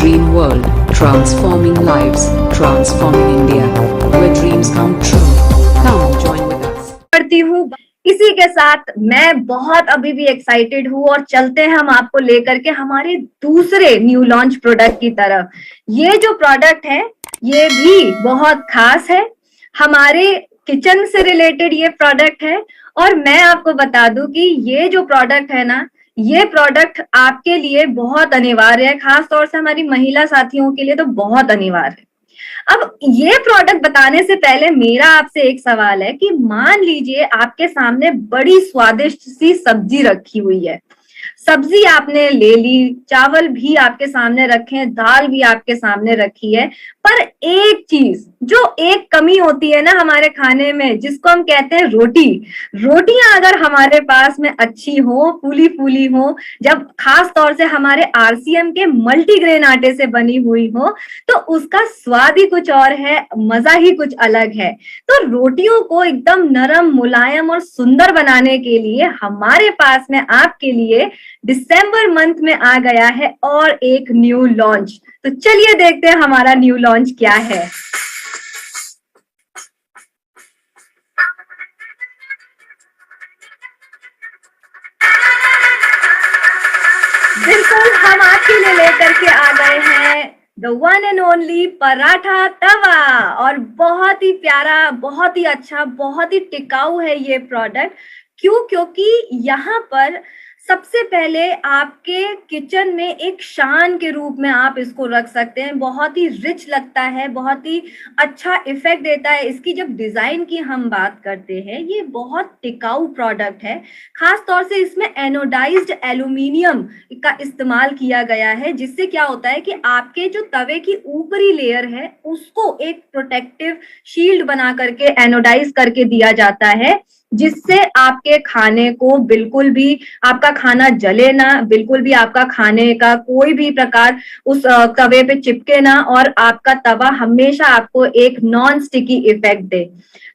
Dream World, transforming lives, transforming India, where dreams come true. Come join with us. करती हूँ। इसी के साथ मैं बहुत अभी भी एक्साइटेड हूँ और चलते हैं हम आपको लेकर के हमारे दूसरे न्यू लॉन्च प्रोडक्ट की तरफ। ये जो प्रोडक्ट है ये भी बहुत खास है, हमारे किचन से रिलेटेड ये प्रोडक्ट है। और मैं आपको बता दूं कि ये जो प्रोडक्ट है ना, ये प्रोडक्ट आपके लिए बहुत अनिवार्य है, खास तौर से हमारी महिला साथियों के लिए तो बहुत अनिवार्य है। अब ये प्रोडक्ट बताने से पहले मेरा आपसे एक सवाल है कि मान लीजिए आपके सामने बड़ी स्वादिष्ट सी सब्जी रखी हुई है, सब्जी आपने ले ली, चावल भी आपके सामने रखे हैं, दाल भी आपके सामने रखी है, पर एक चीज जो एक कमी होती है ना हमारे खाने में, जिसको हम कहते हैं रोटी। रोटियां अगर हमारे पास में अच्छी हो, फूली फूली हो, जब खास तौर से हमारे आरसीएम के मल्टीग्रेन आटे से बनी हुई हो, तो उसका स्वाद ही कुछ और है, मजा ही कुछ अलग है। तो रोटियों को एकदम नरम, मुलायम और सुंदर बनाने के लिए हमारे पास में आपके लिए दिसंबर मंथ में आ गया है और एक न्यू लॉन्च। तो चलिए देखते हैं हमारा न्यू लॉन्च क्या है। बिल्कुल हम आपके लिए लेकर के आ गए हैं the one and only paratha tawa. और बहुत ही प्यारा, बहुत ही अच्छा, बहुत ही टिकाऊ है ये प्रोडक्ट। क्यों? क्योंकि यहाँ पर सबसे पहले आपके किचन में एक शान के रूप में आप इसको रख सकते हैं। बहुत ही रिच लगता है, बहुत ही अच्छा इफेक्ट देता है। इसकी जब डिजाइन की हम बात करते हैं, ये बहुत टिकाऊ प्रोडक्ट है। खास तौर से इसमें एनोडाइज्ड एल्यूमिनियम का इस्तेमाल किया गया है, जिससे क्या होता है कि आपके जो तवे की ऊपरी लेयर है उसको एक प्रोटेक्टिव शील्ड बना करके एनोडाइज करके दिया जाता है, जिससे आपके खाने को बिल्कुल भी आपका खाना जले ना, बिल्कुल भी आपका खाने का कोई भी प्रकार उस तवे पे चिपके ना, और आपका तवा हमेशा आपको एक नॉन स्टिकी इफेक्ट दे।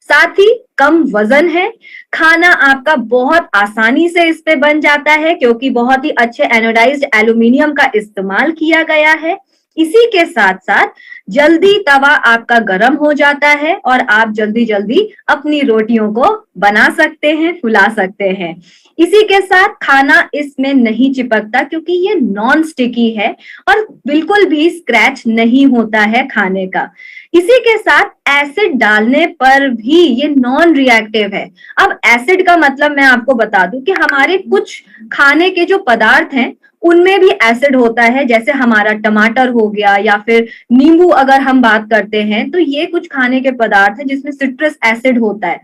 साथ ही कम वजन है, खाना आपका बहुत आसानी से इस पे बन जाता है क्योंकि बहुत ही अच्छे एनोडाइज्ड एल्यूमिनियम का इस्तेमाल किया गया है। इसी के साथ साथ जल्दी तवा आपका गर्म हो जाता है और आप जल्दी जल्दी अपनी रोटियों को बना सकते हैं, फुला सकते हैं। इसी के साथ खाना इसमें नहीं चिपकता क्योंकि ये नॉन स्टिकी है और बिल्कुल भी स्क्रैच नहीं होता है खाने का। इसी के साथ एसिड डालने पर भी ये नॉन रिएक्टिव है। अब एसिड का मतलब मैं आपको बता दूं कि हमारे कुछ खाने के जो पदार्थ हैं उनमें भी एसिड होता है, जैसे हमारा टमाटर हो गया या फिर नींबू अगर हम बात करते हैं, तो ये कुछ खाने के पदार्थ हैं जिसमें सिट्रस एसिड होता है।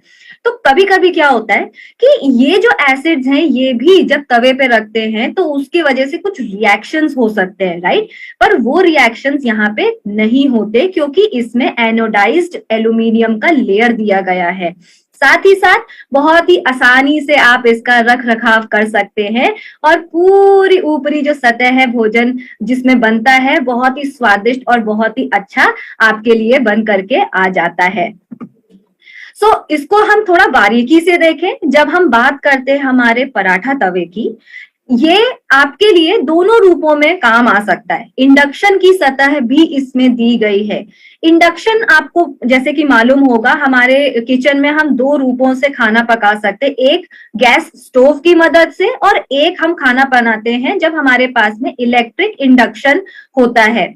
तो कभी कभी क्या होता है कि ये जो एसिड्स हैं ये भी जब तवे पे रखते हैं तो उसकी वजह से कुछ रिएक्शंस हो सकते हैं, राइट। पर वो रिएक्शंस यहाँ पे नहीं होते क्योंकि इसमें एनोडाइज्ड एल्यूमिनियम का लेयर दिया गया है। साथ ही साथ बहुत ही आसानी से आप इसका रख रखाव कर सकते हैं और पूरी ऊपरी जो सतह है भोजन जिसमें बनता है, बहुत ही स्वादिष्ट और बहुत ही अच्छा आपके लिए बन करके आ जाता है। इसको हम थोड़ा बारीकी से देखें। जब हम बात करते हैं हमारे पराठा तवे की, ये आपके लिए दोनों रूपों में काम आ सकता है। इंडक्शन की सतह भी इसमें दी गई है। इंडक्शन आपको जैसे कि मालूम होगा, हमारे किचन में हम दो रूपों से खाना पका सकते हैं, एक गैस स्टोव की मदद से और एक हम खाना बनाते हैं जब हमारे पास में इलेक्ट्रिक इंडक्शन होता है।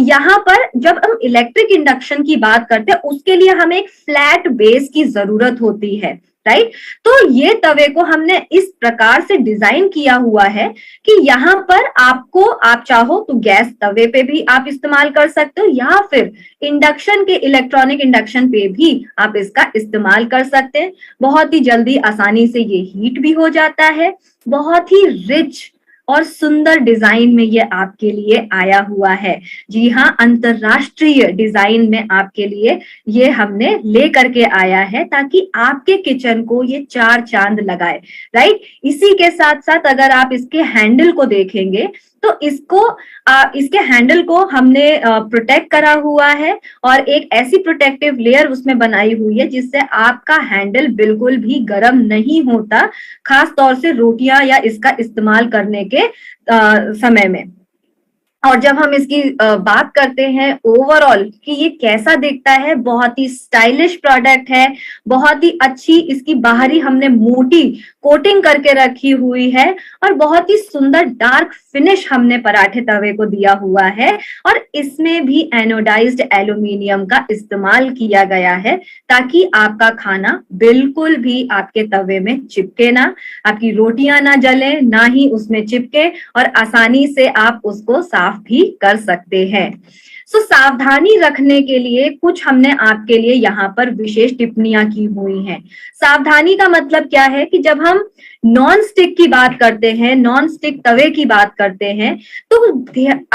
यहाँ पर जब हम इलेक्ट्रिक इंडक्शन की बात करते हैं उसके लिए हमें एक फ्लैट बेस की जरूरत होती है, राइट। तो ये तवे को हमने इस प्रकार से डिजाइन किया हुआ है कि यहाँ पर आपको, आप चाहो तो गैस तवे पे भी आप इस्तेमाल कर सकते हो या फिर इंडक्शन के इलेक्ट्रॉनिक इंडक्शन पे भी आप इसका इस्तेमाल कर सकते हैं। बहुत ही जल्दी आसानी से ये हीट भी हो जाता है। बहुत ही रिच और सुंदर डिजाइन में ये आपके लिए आया हुआ है। जी हाँ, अंतरराष्ट्रीय डिजाइन में आपके लिए ये हमने ले करके आया है ताकि आपके किचन को ये चार चांद लगाए, राइट। इसी के साथ साथ अगर आप इसके हैंडल को देखेंगे तो इसके हैंडल को हमने प्रोटेक्ट करा हुआ है और एक ऐसी प्रोटेक्टिव लेयर उसमें बनाई हुई है जिससे आपका हैंडल बिल्कुल भी गर्म नहीं होता, खास तौर से रोटियां या इसका इस्तेमाल करने के समय में। और जब हम इसकी बात करते हैं ओवरऑल कि ये कैसा दिखता है, बहुत ही स्टाइलिश प्रोडक्ट है, बहुत ही अच्छी इसकी बाहरी हमने मोटी कोटिंग करके रखी हुई है और बहुत ही सुंदर डार्क फिनिश हमने पराठे तवे को दिया हुआ है और इसमें भी एनोडाइज्ड एल्यूमिनियम का इस्तेमाल किया गया है ताकि आपका खाना बिल्कुल भी आपके तवे में चिपके ना, आपकी रोटियां ना जले, ना ही उसमें चिपके और आसानी से आप उसको साफ भी कर सकते हैं। सावधानी रखने के लिए कुछ हमने आपके लिए यहाँ पर विशेष टिप्पणियां की हुई हैं। सावधानी का मतलब क्या है कि जब हम नॉन स्टिक की बात करते हैं, नॉन स्टिक तवे की बात करते हैं, तो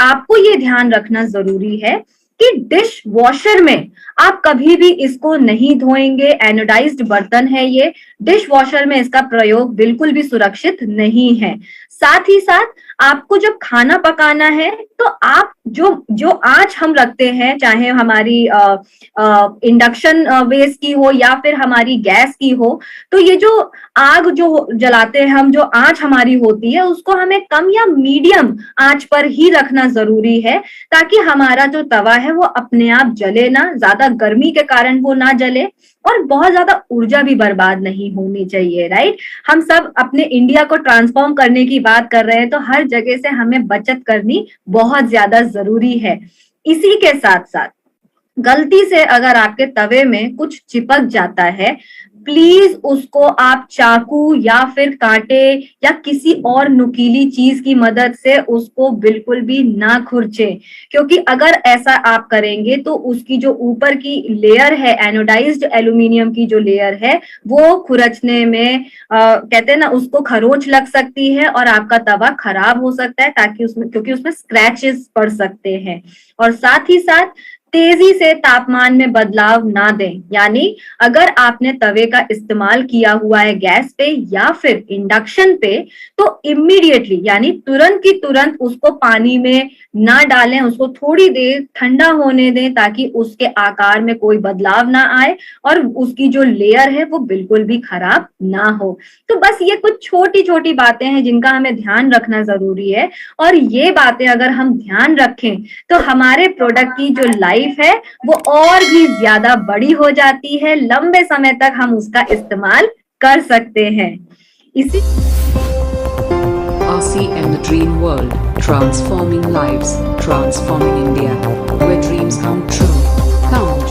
आपको ये ध्यान रखना जरूरी है कि डिश वॉशर में आप कभी भी इसको नहीं धोएंगे। एनोडाइज्ड बर्तन है ये, डिश वॉशर में इसका प्रयोग बिल्कुल भी सुरक्षित नहीं है। साथ ही साथ आपको जब खाना पकाना है तो आप जो आंच हम रखते हैं, चाहे हमारी इंडक्शन बेस की हो या फिर हमारी गैस की हो, तो ये जो आग जो जलाते हैं हम, जो आंच हमारी होती है उसको हमें कम या मीडियम आंच पर ही रखना जरूरी है ताकि हमारा जो तवा है वो अपने आप जले ना, ज्यादा गर्मी के कारण वो ना जले और बहुत ज्यादा ऊर्जा भी बर्बाद नहीं होनी चाहिए। राइट, हम सब अपने इंडिया को ट्रांसफॉर्म करने की बात कर रहे हैं तो हर जगह से हमें बचत करनी बहुत ज्यादा जरूरी है। इसी के साथ साथ गलती से अगर आपके तवे में कुछ चिपक जाता है, प्लीज उसको आप चाकू या फिर कांटे या किसी और नुकीली चीज की मदद से उसको बिल्कुल भी ना खुरचें, क्योंकि अगर ऐसा आप करेंगे तो उसकी जो ऊपर की लेयर है, एनोडाइज्ड एल्यूमिनियम की जो लेयर है, वो खुरचने में कहते हैं ना, उसको खरोच लग सकती है और आपका तवा खराब हो सकता है ताकि उसमें, क्योंकि उसमें स्क्रैचेस पड़ सकते हैं। और साथ ही साथ तेजी से तापमान में बदलाव ना दें, यानी अगर आपने तवे का इस्तेमाल किया हुआ है गैस पे या फिर इंडक्शन पे तो इमीडिएटली यानी तुरंत की तुरंत उसको पानी में ना डालें, उसको थोड़ी देर ठंडा होने दें ताकि उसके आकार में कोई बदलाव ना आए और उसकी जो लेयर है वो बिल्कुल भी खराब ना हो। तो बस ये कुछ छोटी छोटी बातें हैं जिनका हमें ध्यान रखना जरूरी है और ये बातें अगर हम ध्यान रखें तो हमारे प्रोडक्ट की जो लाइफ है वो और भी ज्यादा बड़ी हो जाती है, लंबे समय तक हम उसका इस्तेमाल कर सकते हैं। इसी RC and the Dream World, transforming lives, transforming India, where dreams come true. Come